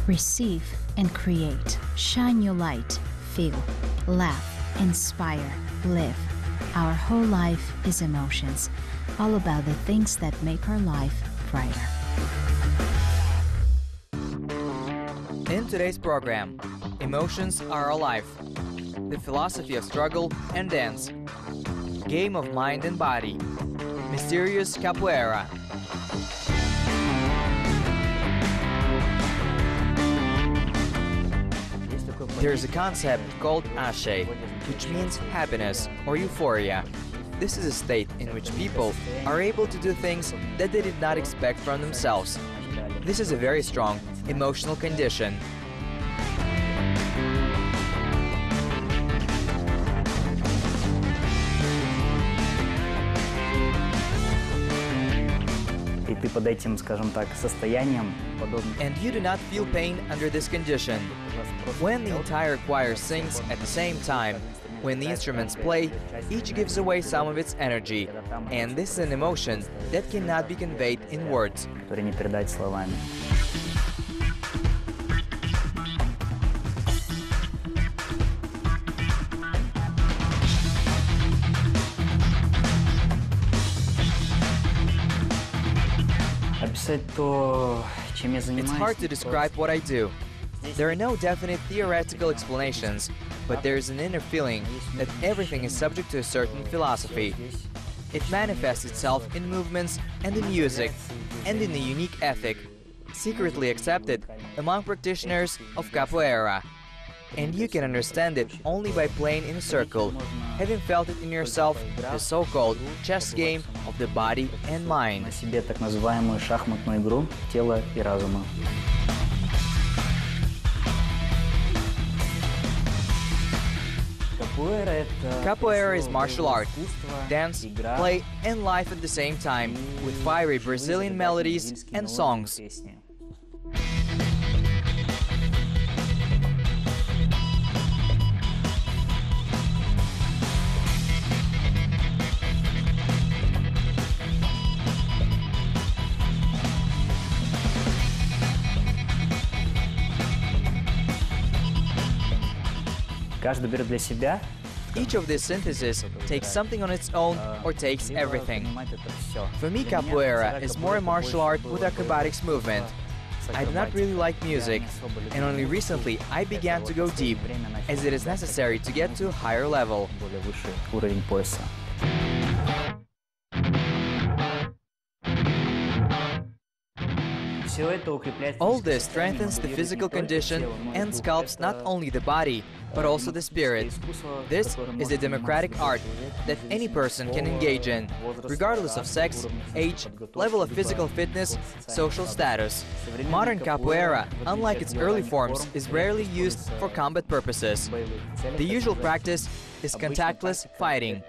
Receive and create. Shine your light. Feel. Laugh. Inspire. Live. Our whole life is emotions. All about the things that make our life brighter. In today's program, emotions are our life. The philosophy of struggle and dance. Game of mind and body. Mysterious Capoeira. There's a concept called Moshae, which means happiness or euphoria. This is a state in which people are able to do things that they did not expect from themselves. This is a very strong emotional condition. And you do not feel pain under this condition. When the entire choir sings at the same time, when the instruments play, each gives away some of its energy, and this is an emotion that cannot be conveyed in words. It's hard to describe what I do. There are no definite theoretical explanations, but there is an inner feeling that everything is subject to a certain philosophy. It manifests itself in movements and in music, and in a unique ethic, secretly accepted among practitioners of Capoeira. And you can understand it only by playing in a circle, having felt it in yourself, the so-called chess game of the body and mind. Capoeira is martial art, dance, play and life at the same time, with fiery Brazilian melodies and songs. Each of these syntheses takes something on its own or takes everything. For me, Capoeira is more a martial art with acrobatics movement. I do not really like music, and only recently I began to go deep, as it is necessary to get to a higher level. All this strengthens the physical condition and sculpts not only the body, but also the spirit. This is a democratic art that any person can engage in, regardless of sex, age, level of physical fitness, social status. Modern capoeira, unlike its early forms, is rarely used for combat purposes. The usual practice is contactless fighting.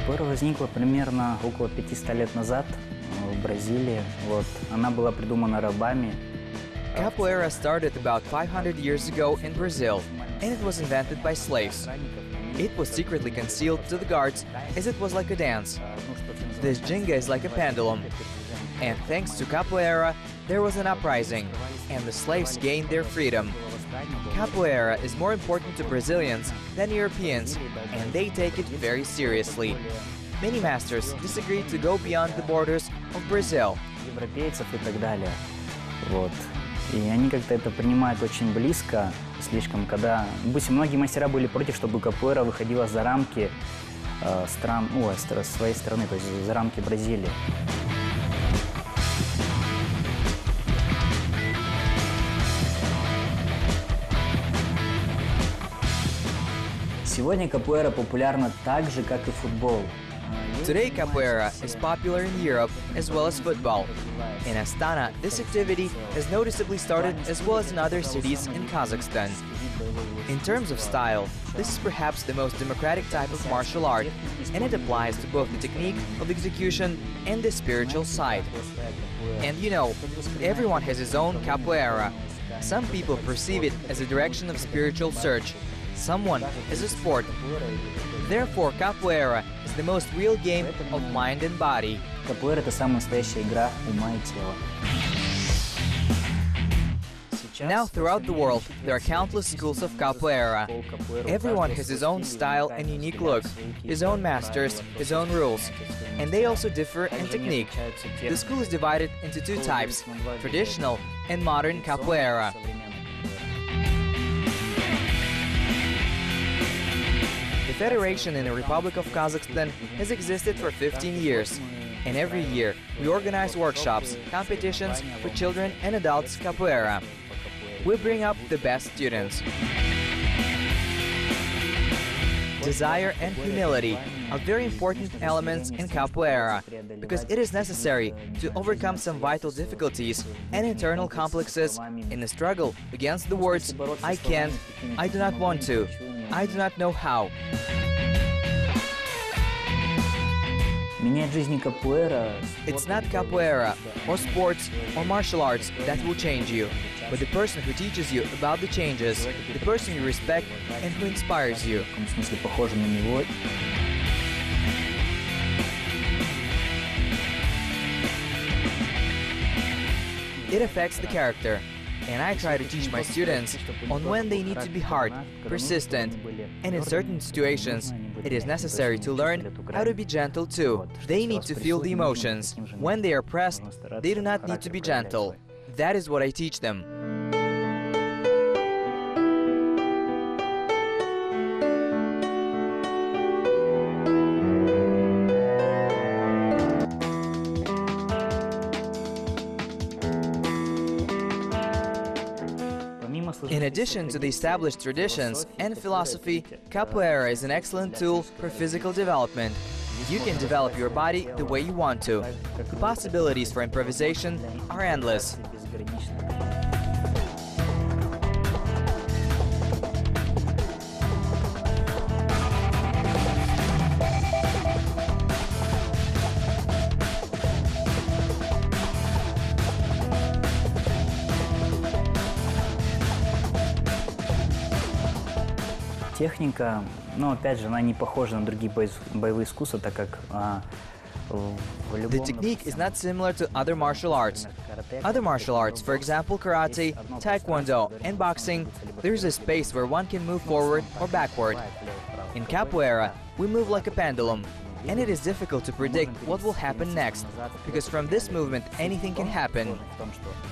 Capoeira возникла примерно около 500 лет назад в Бразилии. Она была придумана рабами. Capoeira started about 500 years ago in Brazil, and it was invented by slaves. It was secretly concealed to the guards, as it was like a dance. This jinga is like a pendulum. And thanks to Capoeira, there was an uprising, and the slaves gained their freedom. Capoeira is more important to Brazilians than Europeans, and they take it very seriously. Many masters disagree to go beyond the borders of Brazil. Европейцев и так далее. И они как-то это принимают очень близко, слишком, когда... Допустим, многие мастера были против, чтобы капоэра выходила за рамки своей страны, то есть за рамки Бразилии. Сегодня капоэра популярна так же, как и футбол. Today, capoeira is popular in Europe as well as football. In Astana, this activity has noticeably started as well as in other cities in Kazakhstan. In terms of style, this is perhaps the most democratic type of martial art, and it applies to both the technique of execution and the spiritual side. And you know, everyone has his own capoeira. Some people perceive it as a direction of spiritual search. someone is a sport. Therefore, capoeira is the most real game of mind and body. Капуэра — это самая настоящая игра ума и тела. Now, throughout the world, there are countless schools of capoeira. Everyone has his own style and unique look, his own masters, his own rules. And they also differ in technique. The school is divided into two types, traditional and modern capoeira. The federation in the Republic of Kazakhstan has existed for 15 years. And every year, we organize workshops, competitions for children and adults capoeira. We bring up the best students. Desire and humility are very important elements in capoeira, because it is necessary to overcome some vital difficulties and internal complexes in the struggle against the words "I can't," "I do not want to," "I do not know how." It's not capoeira, or sports, or martial arts that will change you, but the person who teaches you about the changes, the person you respect and who inspires you. It affects the character, and I try to teach my students on when they need to be hard, persistent, and in certain situations, it is necessary to learn how to be gentle too. They need to feel the emotions. When they are pressed, they do not need to be gentle. That is what I teach them. In addition to the established traditions and philosophy, capoeira is an excellent tool for physical development. You can develop your body the way you want to. The possibilities for improvisation are endless. Техника, но опять же, она не похожа на другие боевые искусства, так как The technique is not similar to other martial arts. Other martial arts, for example karate, taekwondo and boxing, there is a space where one can move forward or backward. In capoeira, we move like a pendulum, and it is difficult to predict what will happen next, because from this movement anything can happen.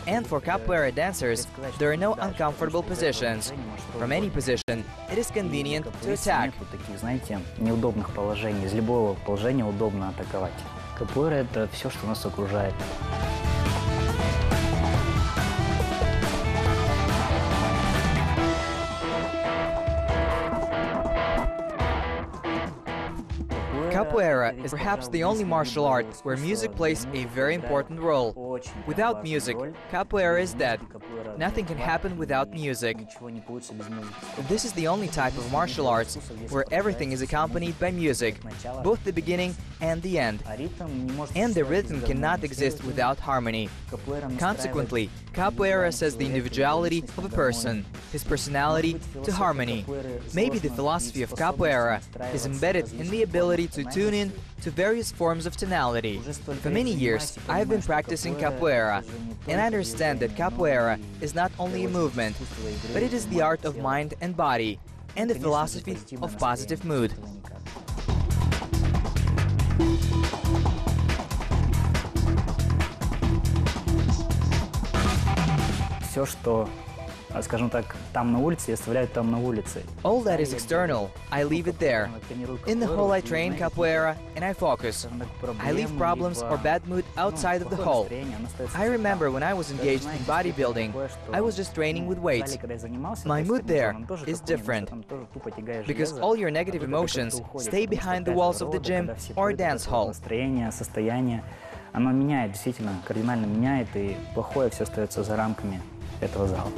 And for capoeira dancers, there are no uncomfortable positions. From any position, it is convenient to attack. Знаете, неудобных положений. Из любого положения удобно атаковать. Капуэра — это все, что нас окружает. Capoeira is perhaps the only martial art where music plays a very important role. Without music, capoeira is dead. Nothing can happen without music. This is the only type of martial arts where everything is accompanied by music, both the beginning and the end. And the rhythm cannot exist without harmony. Consequently, capoeira says the individuality of a person, his personality to harmony. Maybe the philosophy of capoeira is embedded in the ability to tune in to various forms of tonality. For many years, I have been practicing capoeira, and I understand that capoeira is not only a movement, but it is the art of mind and body, and the philosophy of positive mood. Все, что, скажем так, там на улице, я оставляю там на улице. All that is external, I leave it there. In the hall I train capoeira and I focus. I leave problems or bad mood outside of the hall. I remember when I was engaged in bodybuilding, I was just training with weights. My mood there is different, because all your negative emotions stay behind the walls of the gym or dance hall. Настроение, состояние, оно меняет, действительно, кардинально меняет, и плохое все остается за рамками этого зала.